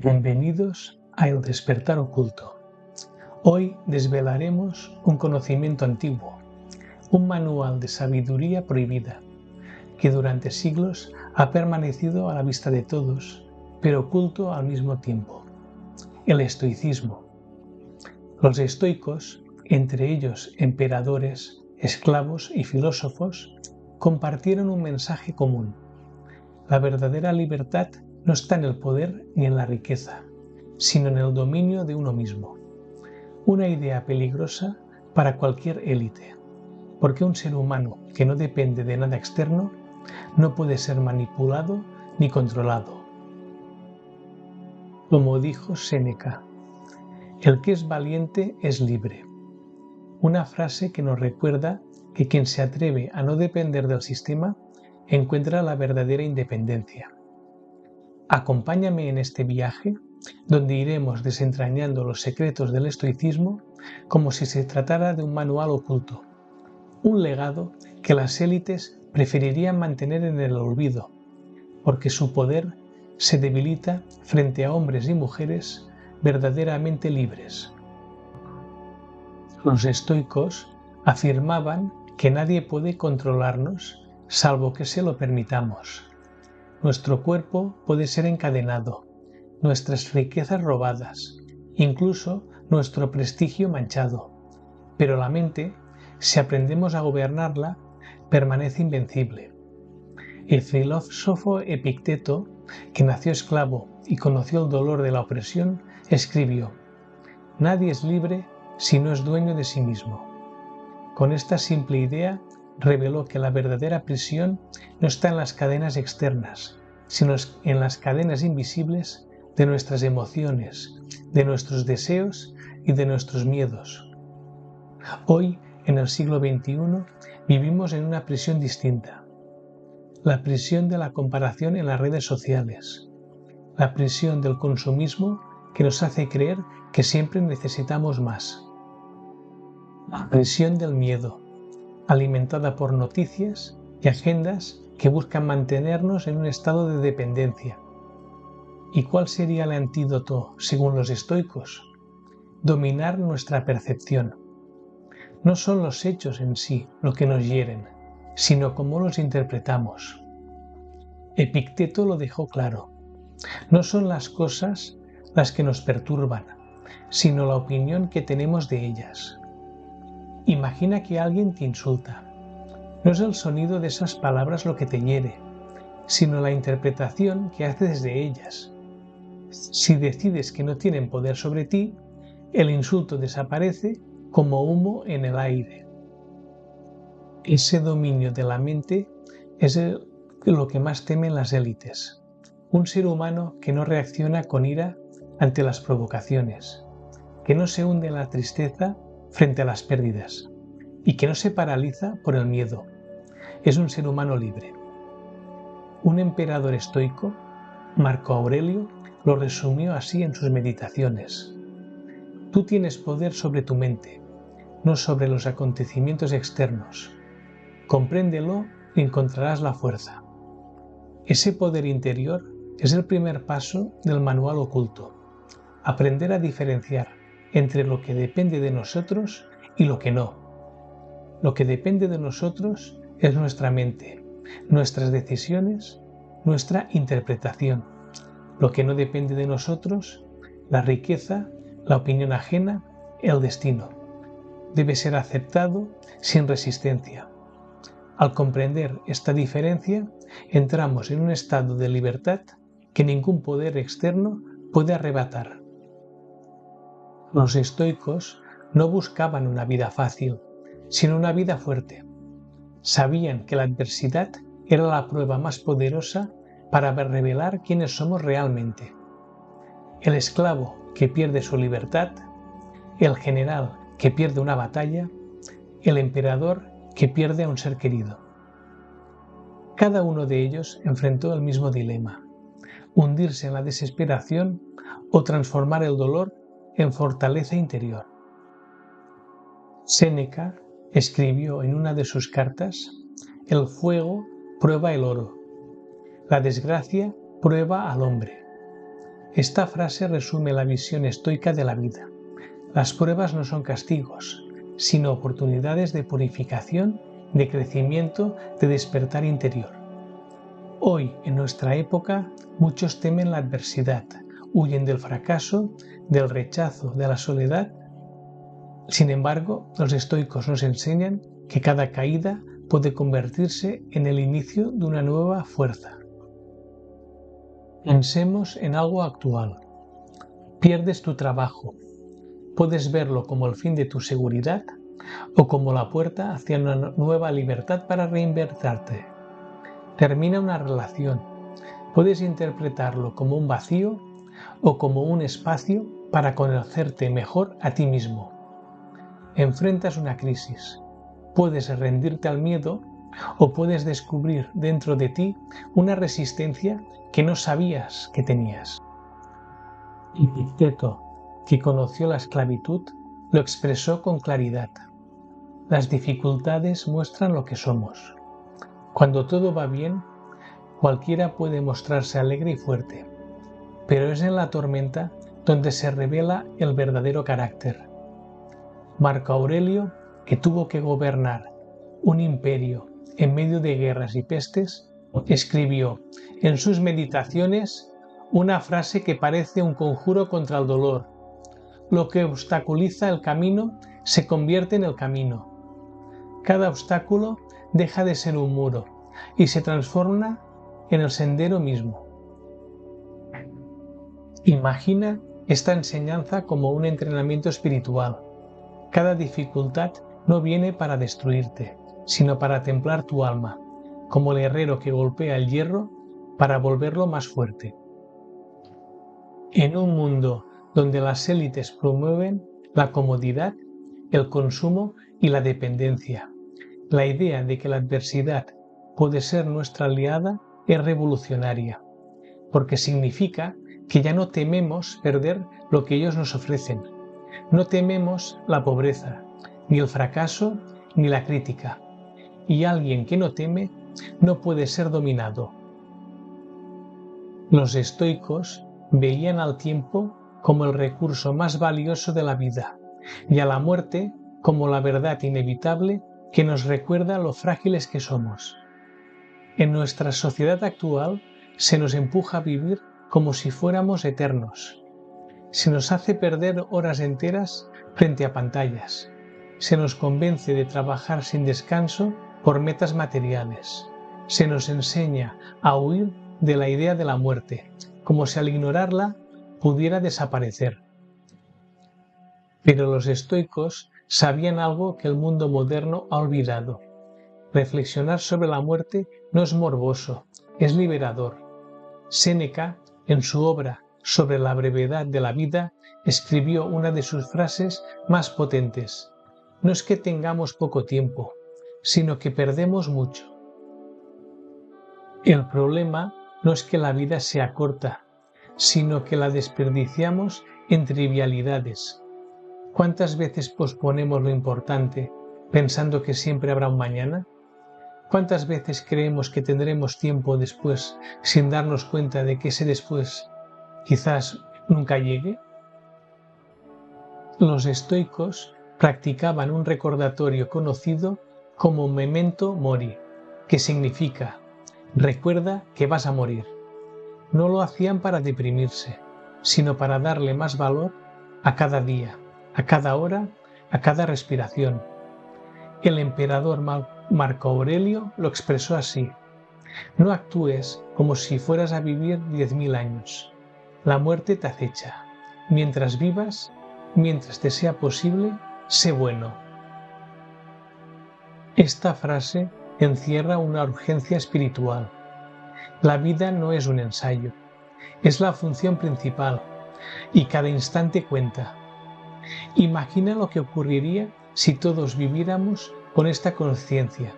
Bienvenidos a El Despertar Oculto. Hoy desvelaremos un conocimiento antiguo, un manual de sabiduría prohibida, que durante siglos ha permanecido a la vista de todos, pero oculto al mismo tiempo. El estoicismo. Los estoicos, entre ellos emperadores, esclavos y filósofos, compartieron un mensaje común. La verdadera libertad no está en el poder ni en la riqueza, sino en el dominio de uno mismo. Una idea peligrosa para cualquier élite, porque un ser humano que no depende de nada externo no puede ser manipulado ni controlado. Como dijo Séneca, el que es valiente es libre. Una frase que nos recuerda que quien se atreve a no depender del sistema encuentra la verdadera independencia. Acompáñame en este viaje donde iremos desentrañando los secretos del estoicismo como si se tratara de un manual oculto, un legado que las élites preferirían mantener en el olvido, porque su poder se debilita frente a hombres y mujeres verdaderamente libres. Los estoicos afirmaban que nadie puede controlarnos salvo que se lo permitamos. Nuestro cuerpo puede ser encadenado, nuestras riquezas robadas, incluso nuestro prestigio manchado, pero la mente, si aprendemos a gobernarla, permanece invencible. El filósofo Epicteto, que nació esclavo y conoció el dolor de la opresión, escribió: «Nadie es libre si no es dueño de sí mismo». Con esta simple idea reveló que la verdadera prisión no está en las cadenas externas, sino en las cadenas invisibles de nuestras emociones, de nuestros deseos y de nuestros miedos. Hoy, en el siglo XXI, vivimos en una prisión distinta. La prisión de la comparación en las redes sociales. La prisión del consumismo que nos hace creer que siempre necesitamos más. La prisión del miedo, alimentada por noticias y agendas que buscan mantenernos en un estado de dependencia. ¿Y cuál sería el antídoto según los estoicos? Dominar nuestra percepción. No son los hechos en sí lo que nos hieren, sino cómo los interpretamos. Epicteto lo dejó claro. No son las cosas las que nos perturban, sino la opinión que tenemos de ellas. Imagina que alguien te insulta. No es el sonido de esas palabras lo que te hiere, sino la interpretación que haces de ellas. Si decides que no tienen poder sobre ti, el insulto desaparece como humo en el aire. Ese dominio de la mente es lo que más temen las élites. Un ser humano que no reacciona con ira ante las provocaciones, que no se hunde en la tristeza frente a las pérdidas y que no se paraliza por el miedo. Es un ser humano libre. Un emperador estoico, Marco Aurelio, lo resumió así en sus meditaciones. Tú tienes poder sobre tu mente, no sobre los acontecimientos externos. Compréndelo y encontrarás la fuerza. Ese poder interior es el primer paso del manual oculto. Aprender a diferenciar entre lo que depende de nosotros y lo que no. Lo que depende de nosotros es nuestra mente, nuestras decisiones, nuestra interpretación. Lo que no depende de nosotros, la riqueza, la opinión ajena, el destino. Debe ser aceptado sin resistencia. Al comprender esta diferencia, entramos en un estado de libertad que ningún poder externo puede arrebatar. Los estoicos no buscaban una vida fácil, sino una vida fuerte. Sabían que la adversidad era la prueba más poderosa para revelar quiénes somos realmente. El esclavo que pierde su libertad, el general que pierde una batalla, el emperador que pierde a un ser querido. Cada uno de ellos enfrentó el mismo dilema: hundirse en la desesperación o transformar el dolor en fortaleza interior. Séneca escribió en una de sus cartas: «El fuego prueba el oro, la desgracia prueba al hombre. Esta frase resume la visión estoica de la vida. Las pruebas no son castigos, sino oportunidades de purificación, de crecimiento, de despertar interior. Hoy, en nuestra época, muchos temen la adversidad, huyen del fracaso, del rechazo, de la soledad. Sin embargo, los estoicos nos enseñan que cada caída puede convertirse en el inicio de una nueva fuerza. Pensemos en algo actual. Pierdes tu trabajo. Puedes verlo como el fin de tu seguridad o como la puerta hacia una nueva libertad para reinventarte. Termina una relación. Puedes interpretarlo como un vacío o como un espacio para conocerte mejor a ti mismo. Enfrentas una crisis. Puedes rendirte al miedo o puedes descubrir dentro de ti una resistencia que no sabías que tenías. Epicteto, que conoció la esclavitud, lo expresó con claridad. Las dificultades muestran lo que somos. Cuando todo va bien, cualquiera puede mostrarse alegre y fuerte, pero es en la tormenta donde se revela el verdadero carácter. Marco Aurelio, que tuvo que gobernar un imperio en medio de guerras y pestes, escribió en sus meditaciones una frase que parece un conjuro contra el dolor. Lo que obstaculiza el camino se convierte en el camino. Cada obstáculo deja de ser un muro y se transforma en el sendero mismo. Imagina esta enseñanza como un entrenamiento espiritual. Cada dificultad no viene para destruirte, sino para templar tu alma, como el herrero que golpea el hierro para volverlo más fuerte. En un mundo donde las élites promueven la comodidad, el consumo y la dependencia, la idea de que la adversidad puede ser nuestra aliada es revolucionaria, porque significa que ya no tememos perder lo que ellos nos ofrecen. No tememos la pobreza, ni el fracaso, ni la crítica. Y alguien que no teme no puede ser dominado. Los estoicos veían al tiempo como el recurso más valioso de la vida y a la muerte como la verdad inevitable que nos recuerda lo frágiles que somos. En nuestra sociedad actual se nos empuja a vivir como si fuéramos eternos. Se nos hace perder horas enteras frente a pantallas. Se nos convence de trabajar sin descanso por metas materiales. Se nos enseña a huir de la idea de la muerte, como si al ignorarla pudiera desaparecer. Pero los estoicos sabían algo que el mundo moderno ha olvidado. Reflexionar sobre la muerte no es morboso, es liberador. Séneca, en su obra sobre la brevedad de la vida, escribió una de sus frases más potentes. No es que tengamos poco tiempo, sino que perdemos mucho. El problema no es que la vida sea corta, sino que la desperdiciamos en trivialidades. ¿Cuántas veces posponemos lo importante pensando que siempre habrá un mañana? ¿Cuántas veces creemos que tendremos tiempo después sin darnos cuenta de que ese después quizás nunca llegue? Los estoicos practicaban un recordatorio conocido como memento mori, que significa recuerda que vas a morir. No lo hacían para deprimirse, sino para darle más valor a cada día, a cada hora, a cada respiración. El emperador Marco Aurelio lo expresó así: no actúes como si fueras a vivir 10.000 años. La muerte te acecha. Mientras vivas, mientras te sea posible, sé bueno. Esta frase encierra una urgencia espiritual. La vida no es un ensayo, es la función principal y cada instante cuenta. Imagina lo que ocurriría si todos viviéramos con esta conciencia.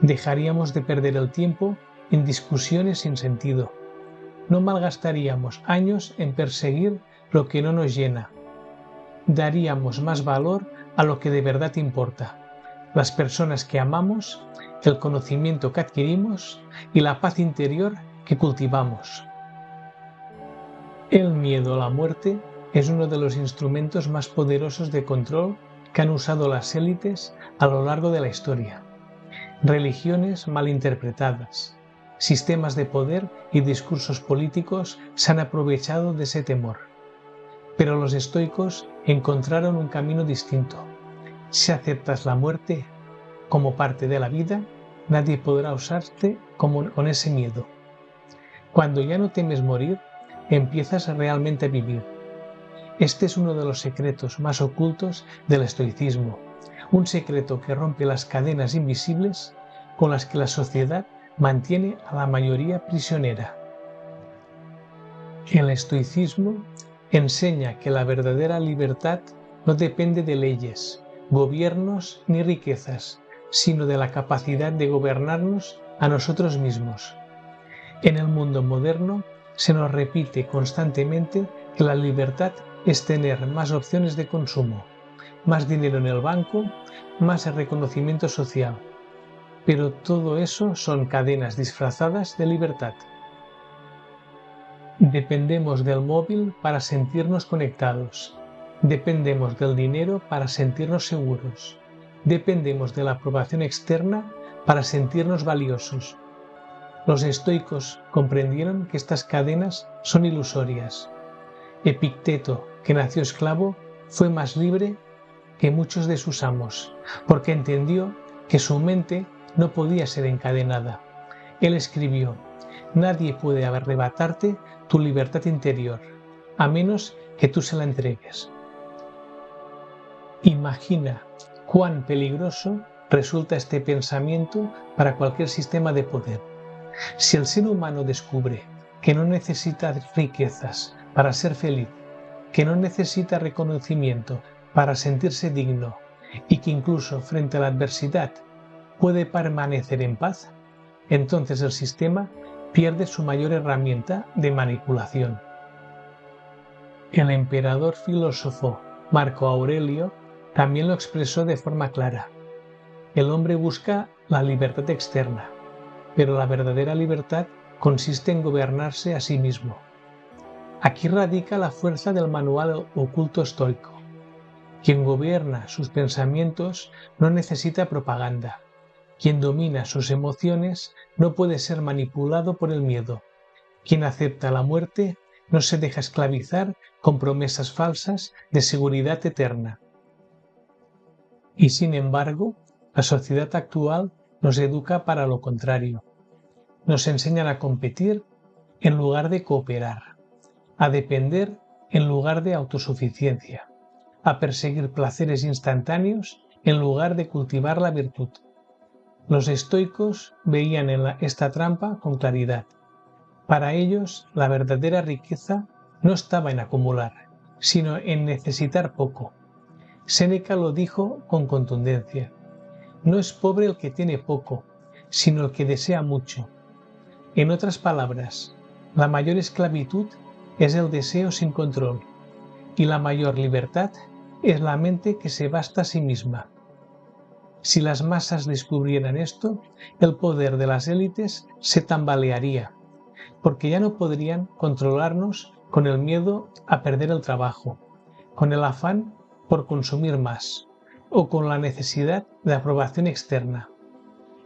Dejaríamos de perder el tiempo en discusiones sin sentido. No malgastaríamos años en perseguir lo que no nos llena. Daríamos más valor a lo que de verdad importa: las personas que amamos, el conocimiento que adquirimos y la paz interior que cultivamos. El miedo a la muerte es uno de los instrumentos más poderosos de control que han usado las élites a lo largo de la historia. Religiones mal interpretadas, sistemas de poder y discursos políticos se han aprovechado de ese temor. Pero los estoicos encontraron un camino distinto. Si aceptas la muerte como parte de la vida, nadie podrá usarte con ese miedo. Cuando ya no temes morir, empiezas realmente a vivir. Este es uno de los secretos más ocultos del estoicismo, un secreto que rompe las cadenas invisibles con las que la sociedad mantiene a la mayoría prisionera. El estoicismo enseña que la verdadera libertad no depende de leyes, gobiernos ni riquezas, sino de la capacidad de gobernarnos a nosotros mismos. En el mundo moderno se nos repite constantemente que la libertad es tener más opciones de consumo, más dinero en el banco, más reconocimiento social. Pero todo eso son cadenas disfrazadas de libertad. Dependemos del móvil para sentirnos conectados. Dependemos del dinero para sentirnos seguros. Dependemos de la aprobación externa para sentirnos valiosos. Los estoicos comprendieron que estas cadenas son ilusorias. Epicteto, que nació esclavo, fue más libre que muchos de sus amos, porque entendió que su mente no podía ser encadenada. Él escribió: «Nadie puede arrebatarte tu libertad interior, a menos que tú se la entregues». Imagina cuán peligroso resulta este pensamiento para cualquier sistema de poder. Si el ser humano descubre que no necesita riquezas para ser feliz, que no necesita reconocimiento para sentirse digno y que incluso frente a la adversidad puede permanecer en paz, entonces el sistema pierde su mayor herramienta de manipulación. El emperador filósofo Marco Aurelio también lo expresó de forma clara. El hombre busca la libertad externa, pero la verdadera libertad consiste en gobernarse a sí mismo. Aquí radica la fuerza del manual oculto estoico. Quien gobierna sus pensamientos no necesita propaganda. Quien domina sus emociones no puede ser manipulado por el miedo. Quien acepta la muerte no se deja esclavizar con promesas falsas de seguridad eterna. Y sin embargo, la sociedad actual nos educa para lo contrario. Nos enseñan a competir en lugar de cooperar, a depender en lugar de autosuficiencia, a perseguir placeres instantáneos en lugar de cultivar la virtud. Los estoicos veían en esta trampa con claridad. Para ellos, la verdadera riqueza no estaba en acumular, sino en necesitar poco. Séneca lo dijo con contundencia: no es pobre el que tiene poco, sino el que desea mucho. En otras palabras, la mayor esclavitud es el deseo sin control, y la mayor libertad es la mente que se basta a sí misma. Si las masas descubrieran esto, el poder de las élites se tambalearía, porque ya no podrían controlarnos con el miedo a perder el trabajo, con el afán por consumir más, o con la necesidad de aprobación externa.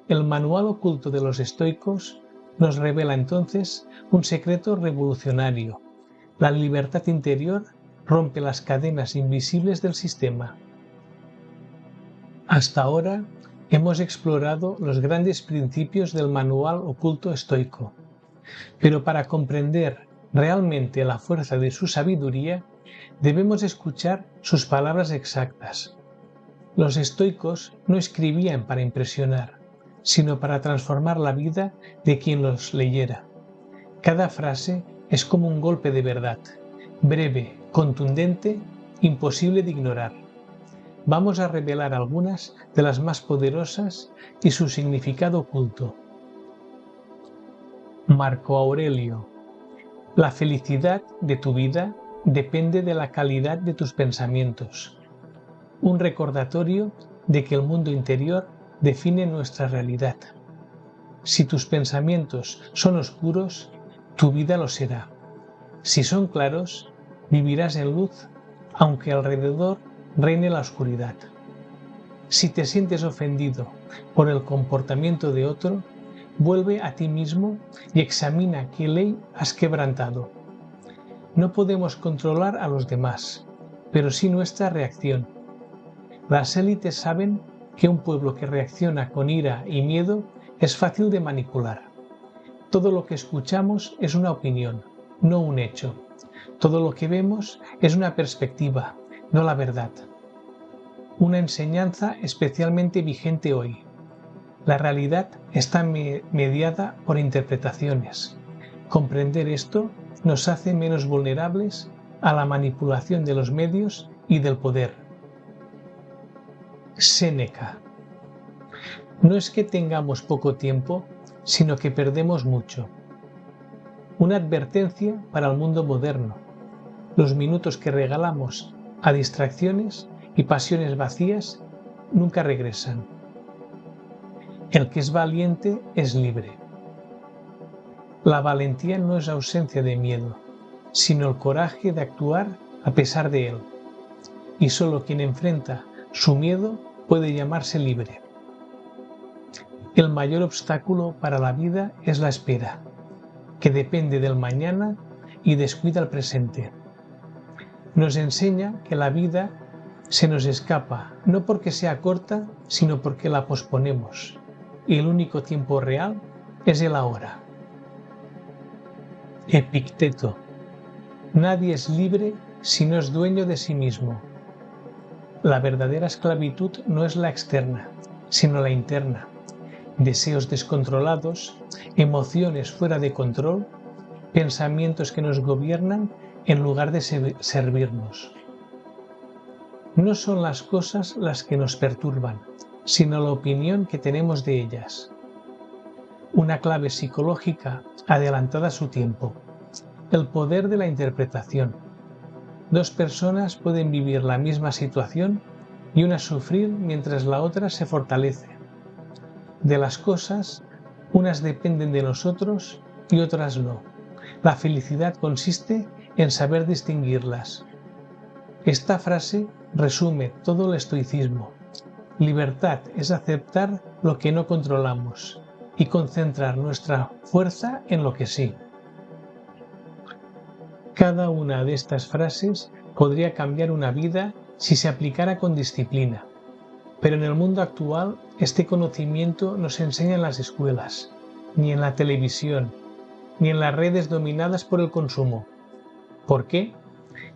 El manual oculto de los estoicos nos revela entonces un secreto revolucionario. La libertad interior rompe las cadenas invisibles del sistema. Hasta ahora hemos explorado los grandes principios del manual oculto estoico, pero para comprender realmente la fuerza de su sabiduría, debemos escuchar sus palabras exactas. Los estoicos no escribían para impresionar, sino para transformar la vida de quien los leyera. Cada frase es como un golpe de verdad, breve, contundente, imposible de ignorar. Vamos a revelar algunas de las más poderosas y su significado oculto. Marco Aurelio: la felicidad de tu vida depende de la calidad de tus pensamientos. Un recordatorio de que el mundo interior define nuestra realidad. Si tus pensamientos son oscuros, tu vida lo será. Si son claros, vivirás en luz, aunque alrededor reine la oscuridad. Si te sientes ofendido por el comportamiento de otro, vuelve a ti mismo y examina qué ley has quebrantado. No podemos controlar a los demás, pero sí nuestra reacción. Las élites saben que un pueblo que reacciona con ira y miedo es fácil de manipular. Todo lo que escuchamos es una opinión, no un hecho. Todo lo que vemos es una perspectiva, no la verdad. Una enseñanza especialmente vigente hoy. La realidad está mediada por interpretaciones. Comprender esto nos hace menos vulnerables a la manipulación de los medios y del poder. Séneca. No es que tengamos poco tiempo, sino que perdemos mucho. Una advertencia para el mundo moderno. Los minutos que regalamos a distracciones y pasiones vacías nunca regresan. El que es valiente es libre. La valentía no es ausencia de miedo, sino el coraje de actuar a pesar de él. Y solo quien enfrenta su miedo puede llamarse libre. El mayor obstáculo para la vida es la espera, que depende del mañana y descuida el presente. Nos enseña que la vida se nos escapa, no porque sea corta, sino porque la posponemos. Y el único tiempo real es el ahora. Epicteto. Nadie es libre si no es dueño de sí mismo. La verdadera esclavitud no es la externa, sino la interna. Deseos descontrolados, emociones fuera de control, pensamientos que nos gobiernan en lugar de servirnos. No son las cosas las que nos perturban, sino la opinión que tenemos de ellas. Una clave psicológica adelantada a su tiempo. El poder de la interpretación. Dos personas pueden vivir la misma situación y una sufrir mientras la otra se fortalece. De las cosas, unas dependen de nosotros y otras no. La felicidad consiste en saber distinguirlas. Esta frase resume todo el estoicismo. Libertad es aceptar lo que no controlamos y concentrar nuestra fuerza en lo que sí. Cada una de estas frases podría cambiar una vida si se aplicara con disciplina. Pero en el mundo actual, este conocimiento no se enseña en las escuelas, ni en la televisión, ni en las redes dominadas por el consumo. ¿Por qué?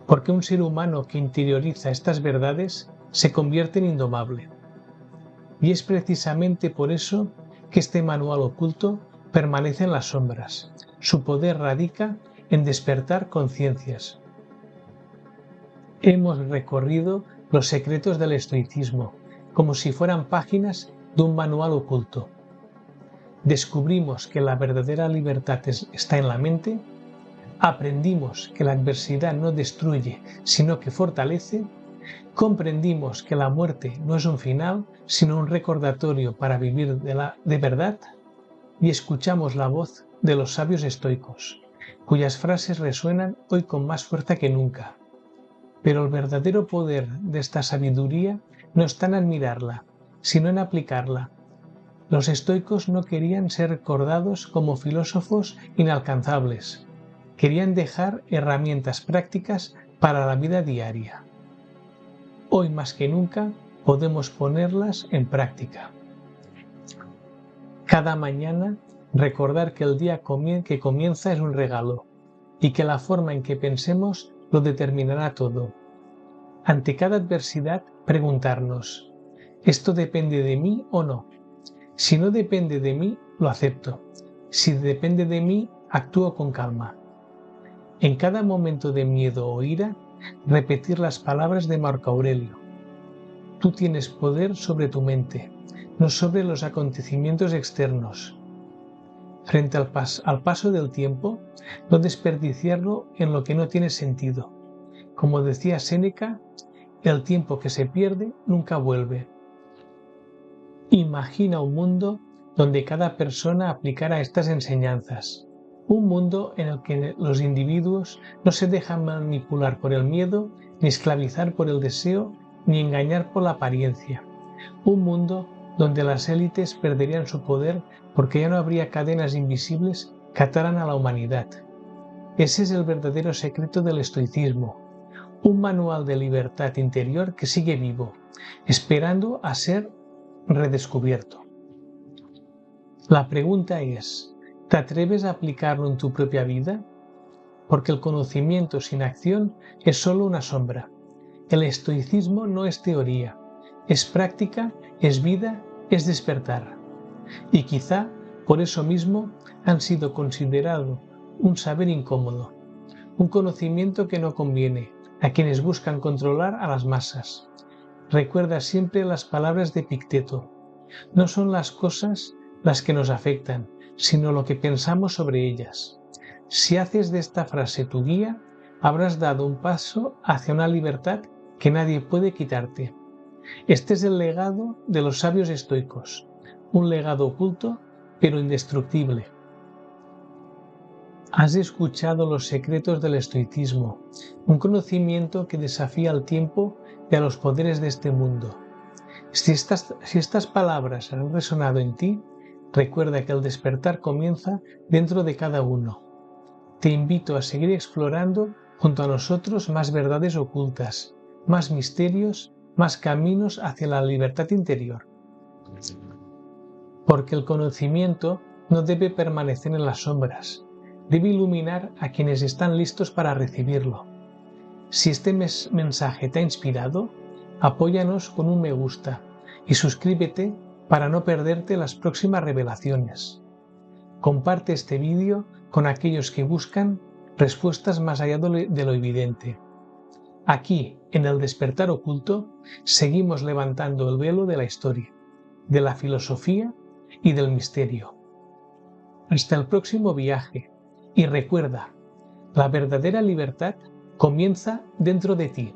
Porque un ser humano que interioriza estas verdades se convierte en indomable. Y es precisamente por eso que este manual oculto permanece en las sombras. Su poder radica en despertar conciencias. Hemos recorrido los secretos del estoicismo, como si fueran páginas de un manual oculto. Descubrimos que la verdadera libertad está en la mente, aprendimos que la adversidad no destruye, sino que fortalece, comprendimos que la muerte no es un final, sino un recordatorio para vivir de verdad, y escuchamos la voz de los sabios estoicos, cuyas frases resuenan hoy con más fuerza que nunca. Pero el verdadero poder de esta sabiduría no está en admirarla, sino en aplicarla. Los estoicos no querían ser recordados como filósofos inalcanzables. Querían dejar herramientas prácticas para la vida diaria. Hoy más que nunca podemos ponerlas en práctica. Cada mañana recordar que el día que comienza es un regalo y que la forma en que pensemos lo determinará todo. Ante cada adversidad, preguntarnos, ¿esto depende de mí o no? Si no depende de mí, lo acepto. Si depende de mí, actúo con calma. En cada momento de miedo o ira, repetir las palabras de Marco Aurelio. Tú tienes poder sobre tu mente, no sobre los acontecimientos externos. Frente al paso del tiempo, no desperdiciarlo en lo que no tiene sentido. Como decía Séneca, el tiempo que se pierde nunca vuelve. Imagina un mundo donde cada persona aplicara estas enseñanzas. Un mundo en el que los individuos no se dejan manipular por el miedo, ni esclavizar por el deseo, ni engañar por la apariencia. Un mundo donde las élites perderían su poder porque ya no habría cadenas invisibles que ataran a la humanidad. Ese es el verdadero secreto del estoicismo, un manual de libertad interior que sigue vivo, esperando a ser redescubierto. La pregunta es, ¿te atreves a aplicarlo en tu propia vida? Porque el conocimiento sin acción es solo una sombra. El estoicismo no es teoría, es práctica, es vida, es despertar. Y quizá por eso mismo han sido considerados un saber incómodo, un conocimiento que no conviene a quienes buscan controlar a las masas. Recuerda siempre las palabras de Epicteto. No son las cosas las que nos afectan, sino lo que pensamos sobre ellas. Si haces de esta frase tu guía, habrás dado un paso hacia una libertad que nadie puede quitarte. Este es el legado de los sabios estoicos, un legado oculto pero indestructible. Has escuchado los secretos del estoicismo, un conocimiento que desafía al tiempo y a los poderes de este mundo. Si estas palabras han resonado en ti, recuerda que el despertar comienza dentro de cada uno. Te invito a seguir explorando junto a nosotros más verdades ocultas, más misterios, más caminos hacia la libertad interior. Porque el conocimiento no debe permanecer en las sombras, debe iluminar a quienes están listos para recibirlo. Si este mensaje te ha inspirado, apóyanos con un me gusta y suscríbete para no perderte las próximas revelaciones. Comparte este vídeo con aquellos que buscan respuestas más allá de lo evidente. Aquí, en el Despertar Oculto, seguimos levantando el velo de la historia, de la filosofía y del misterio. Hasta el próximo viaje, y recuerda, la verdadera libertad comienza dentro de ti.